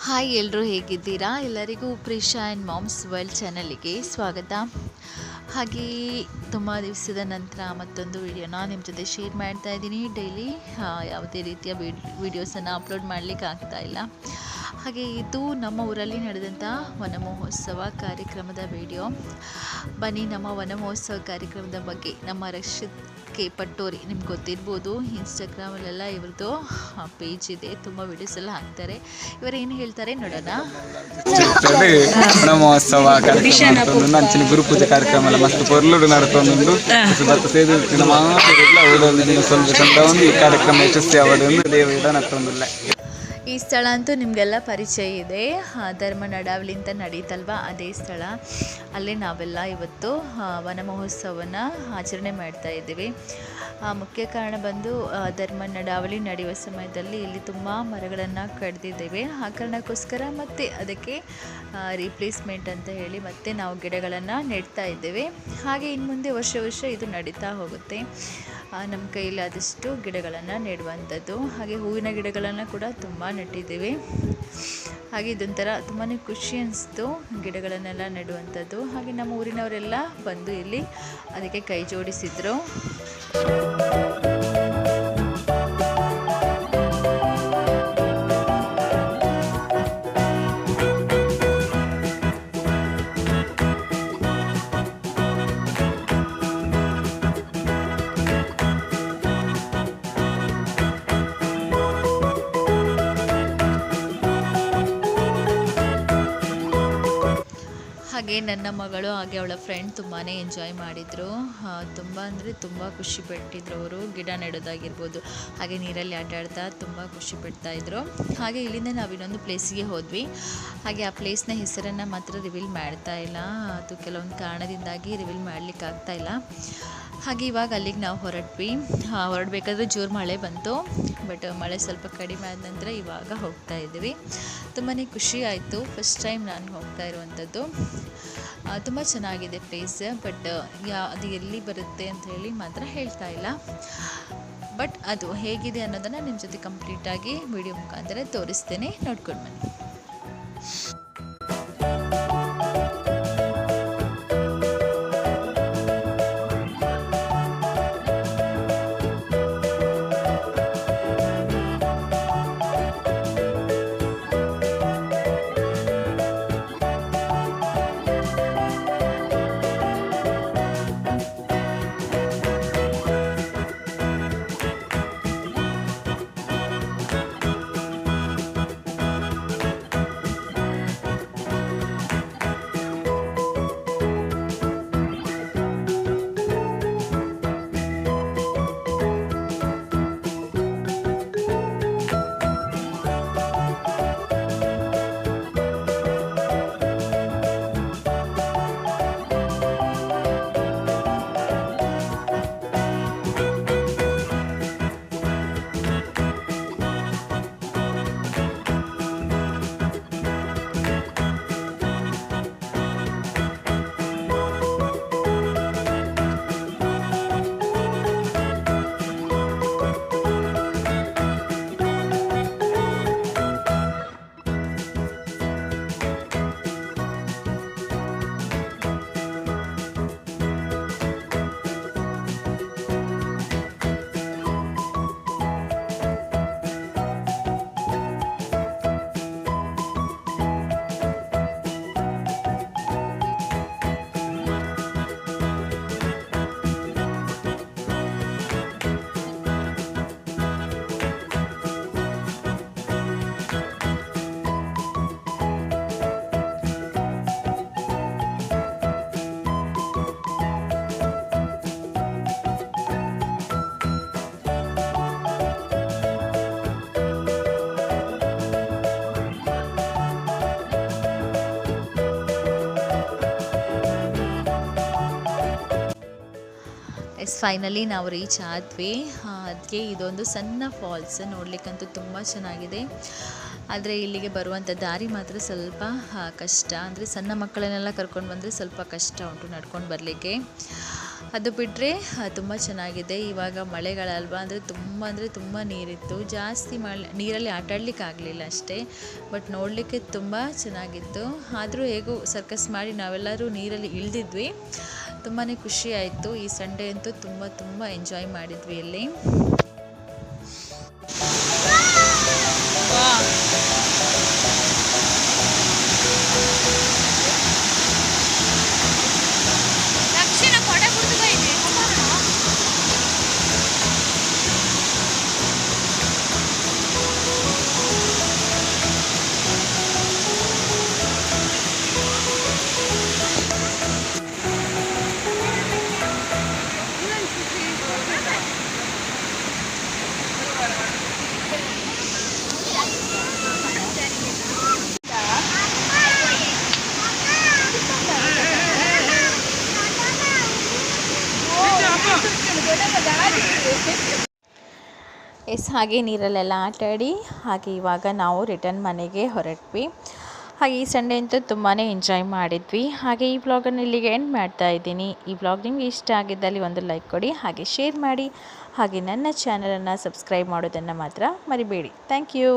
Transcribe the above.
Hi ಎಲ್ಲರೂ ಹೇಗಿದ್ದೀರಾ? ಎಲ್ಲರಿಗೂ ಪ್ರಿಷಾ ಆ್ಯಂಡ್ ಮಾಮ್ಸ್ ವರ್ಲ್ಡ್ ಚಾನಲಿಗೆ ಸ್ವಾಗತ. ಹಾಗೆ ತುಂಬ ದಿವಸದ ನಂತರ ಮತ್ತೊಂದು ವಿಡಿಯೋನ ನಿಮ್ಮ ಜೊತೆ ಶೇರ್ ಮಾಡ್ತಾ ಇದ್ದೀನಿ. ಡೈಲಿ ಯಾವುದೇ ರೀತಿಯ ವೀಡಿಯೋಸನ್ನು ಅಪ್ಲೋಡ್ ಮಾಡಲಿಕ್ಕೆ ಆಗ್ತಾಯಿಲ್ಲ. ಹಾಗೆ ಇದು ನಮ್ಮ ಊರಲ್ಲಿ ನಡೆದಂಥ ವನ ಮಹೋತ್ಸವ ಕಾರ್ಯಕ್ರಮದ ವಿಡಿಯೋ. ಬನ್ನಿ ನಮ್ಮ ವನ ಮಹೋತ್ಸವ ಕಾರ್ಯಕ್ರಮದ ಬಗ್ಗೆ ನಮ್ಮ ರಕ್ಷಿತ್ ಕೆ ಪಟ್ಟೋರಿ ನಿಮ್ಗೆ ಗೊತ್ತಿರ್ಬೋದು, ಇನ್ಸ್ಟಾಗ್ರಾಮಲ್ಲೆಲ್ಲ ಇವ್ರದ್ದು ಪೇಜ್ ಇದೆ, ತುಂಬ ವೀಡಿಯೋಸ್ ಎಲ್ಲ ಹಾಕ್ತಾರೆ. ಇವರು ಏನು ಹೇಳ್ತಾರೆ ನೋಡೋಣ. ವನ ಮಹೋತ್ಸವ ಕಾರ್ಯಕ್ರಮ ಅಂಚಿನ ಗುರುಪೂಜೆ ಕಾರ್ಯಕ್ರಮ ಮಸ್ತ್ ಪೊರ್ಲುಡು ನಡತೊಂದು ಸ್ವಲ್ಪ ಈ ಕಾರ್ಯಕ್ರಮ ಯಶಸ್ವಿ ಆವೊಂದು ದೇವರ ನಡತೊಂದುಲ್ಲ. ಈ ಸ್ಥಳ ಅಂತೂ ನಿಮಗೆಲ್ಲ ಪರಿಚಯ ಇದೆ, ಧರ್ಮ ನಡಾವಳಿ ಅಂತ ನಡೀತಲ್ವ, ಅದೇ ಸ್ಥಳ. ಅಲ್ಲೇ ನಾವೆಲ್ಲ ಇವತ್ತು ವನ ಮಹೋತ್ಸವನ ಆಚರಣೆ ಮಾಡ್ತಾ ಇದ್ದೀವಿ. ಮುಖ್ಯ ಕಾರಣ ಬಂದು ಧರ್ಮ ನಡಾವಳಿ ನಡೆಯುವ ಸಮಯದಲ್ಲಿ ಇಲ್ಲಿ ತುಂಬ ಮರಗಳನ್ನು ಕಡಿದಿದ್ದೇವೆ. ಆ ಕಾರಣಕ್ಕೋಸ್ಕರ ಮತ್ತೆ ಅದಕ್ಕೆ ರೀಪ್ಲೇಸ್ಮೆಂಟ್ ಅಂತ ಹೇಳಿ ಮತ್ತೆ ನಾವು ಗಿಡಗಳನ್ನು ನೆಡ್ತಾ ಇದ್ದೇವೆ. ಹಾಗೆ ಇನ್ನು ಮುಂದೆ ವರ್ಷ ವರ್ಷ ಇದು ನಡೀತಾ ಹೋಗುತ್ತೆ. ನಮ್ಮ ಕೈಯಲ್ಲಿ ಆದಷ್ಟು ಗಿಡಗಳನ್ನು ನೆಡುವಂಥದ್ದು. ಹಾಗೆ ಹೂವಿನ ಗಿಡಗಳನ್ನು ಕೂಡ ತುಂಬ ನೆಟ್ಟಿದ್ದೇವೆ. ಹಾಗೆ ಇದೊಂಥರ ತುಂಬಾ ಖುಷಿ ಅನಿಸ್ತು ಗಿಡಗಳನ್ನೆಲ್ಲ ನೆಡುವಂಥದ್ದು. ಹಾಗೆ ನಮ್ಮ ಊರಿನವರೆಲ್ಲ ಬಂದು ಇಲ್ಲಿ ಅದಕ್ಕೆ ಕೈ ಜೋಡಿಸಿದರು. ಹಾಗೆ ನನ್ನ ಮಗಳು ಹಾಗೆ ಅವಳ ಫ್ರೆಂಡ್ ತುಂಬಾ ಎಂಜಾಯ್ ಮಾಡಿದರು. ತುಂಬ ಅಂದರೆ ತುಂಬ ಖುಷಿ ಪಟ್ಟಿದ್ರು ಅವರು. ಗಿಡ ನೆಡೋದಾಗಿರ್ಬೋದು, ಹಾಗೆ ನೀರಲ್ಲಿ ಆಟ ಆಡ್ತಾ ತುಂಬ ಖುಷಿ ಪಡ್ತಾಯಿದ್ರು. ಹಾಗೆ ಇಲ್ಲಿಂದ ನಾವು ಇನ್ನೊಂದು ಪ್ಲೇಸಿಗೆ ಹೋದ್ವಿ. ಹಾಗೆ ಆ ಪ್ಲೇಸ್ನ ಹೆಸರನ್ನು ಮಾತ್ರ ರಿವೀಲ್ ಮಾಡ್ತಾ ಇಲ್ಲ, ಅದು ಕೆಲವೊಂದು ಕಾರಣದಿಂದಾಗಿ ರಿವೀಲ್ ಮಾಡಲಿಕ್ಕೆ ಆಗ್ತಾಯಿಲ್ಲ. ಹಾಗೆ ಇವಾಗ ಅಲ್ಲಿಗೆ ನಾವು ಹೊರಡಬೇಕಾದ್ರೆ ಜೋರು ಮಳೆ ಬಂತು. ಬಟ್ ಮಳೆ ಸ್ವಲ್ಪ ಕಡಿಮೆ ಆದ ನಂತರ ಇವಾಗ ಹೋಗ್ತಾ ಇದ್ದೀವಿ. ತುಂಬಾ ಖುಷಿ ಆಯಿತು. ಫಸ್ಟ್ ಟೈಮ್ ನಾನು ಹೋಗ್ತಾ ಇರುವಂಥದ್ದು. ತುಂಬ ಚೆನ್ನಾಗಿದೆ ಪ್ಲೇಸ್. ಬಟ್ ಅದು ಎಲ್ಲಿ ಬರುತ್ತೆ ಅಂತ ಹೇಳಿ ಮಾತ್ರ ಹೇಳ್ತಾ ಇಲ್ಲ. ಬಟ್ ಅದು ಹೇಗಿದೆ ಅನ್ನೋದನ್ನು ನಿಮ್ಮ ಜೊತೆ ಕಂಪ್ಲೀಟಾಗಿ ವಿಡಿಯೋ ಮುಖಾಂತರ ತೋರಿಸ್ತೇನೆ, ನೋಡ್ಕೊಂಡು ಬನ್ನಿ. ಫೈನಲಿ ನಾವು ರೀಚ್ ಆದ್ವಿ. ಅದಕ್ಕೆ ಇದೊಂದು ಸಣ್ಣ ಫಾಲ್ಸ್, ನೋಡಲಿಕ್ಕಂತೂ ತುಂಬ ಚೆನ್ನಾಗಿದೆ. ಆದರೆ ಇಲ್ಲಿಗೆ ಬರುವಂಥ ದಾರಿ ಮಾತ್ರ ಸ್ವಲ್ಪ ಕಷ್ಟ. ಅಂದರೆ ಸಣ್ಣ ಮಕ್ಕಳನ್ನೆಲ್ಲ ಕರ್ಕೊಂಡು ಬಂದರೆ ಸ್ವಲ್ಪ ಕಷ್ಟ ಉಂಟು ನಡ್ಕೊಂಡು ಬರಲಿಕ್ಕೆ. ಅದು ಬಿಟ್ಟರೆ ತುಂಬ ಚೆನ್ನಾಗಿದೆ. ಇವಾಗ ಮಳೆಗಾಲ ಅಂದರೆ ತುಂಬ ನೀರಿತ್ತು. ಜಾಸ್ತಿ ನೀರಲ್ಲಿ ಆಟ ಆಡಲಿಕ್ಕೆ ಆಗಲಿಲ್ಲ ಅಷ್ಟೇ, ಬಟ್ ನೋಡಲಿಕ್ಕೆ ತುಂಬ ಚೆನ್ನಾಗಿತ್ತು. ಆದರೂ ಹೇಗೂ ಸರ್ಕಸ್ ಮಾಡಿ ನಾವೆಲ್ಲರೂ ನೀರಲ್ಲಿ ಇಳಿದಿದ್ವಿ. ತುಂಬಾ ಖುಷಿ ಆಯಿತು. ಈ ಸಂಡೇ ಅಂತೂ ತುಂಬ ಎಂಜಾಯ್ ಮಾಡಿದ್ವಿ ಇಲ್ಲಿ. ಹಾಗೆ ನೀರಲ್ಲೆಲ್ಲ ಆಟಾಡಿ ಹಾಗೆ ಇವಾಗ ನಾವು ರಿಟರ್ನ್ ಮನೆಗೆ ಹೊರಟ್ವಿ. ಹಾಗೆ ಈ ಸಂಡೇ ಅಂತೂ ತುಂಬಾ ಎಂಜಾಯ್ ಮಾಡಿದ್ವಿ. ಹಾಗೆ ಈ ವ್ಲಾಗನ್ನು ಇಲ್ಲಿಗೆ ಎಂಡ್ ಮಾಡ್ತಾ ಇದ್ದೀನಿ. ಈ ವ್ಲಾಗ್ ನಿಮಗೆ ಇಷ್ಟ ಆಗಿದ್ದಲ್ಲಿ ಒಂದು ಲೈಕ್ ಕೊಡಿ, ಹಾಗೆ ಶೇರ್ ಮಾಡಿ, ಹಾಗೆ ನನ್ನ ಚಾನಲನ್ನು ಸಬ್ಸ್ಕ್ರೈಬ್ ಮಾಡೋದನ್ನು ಮಾತ್ರ ಮರಿಬೇಡಿ. Thank you.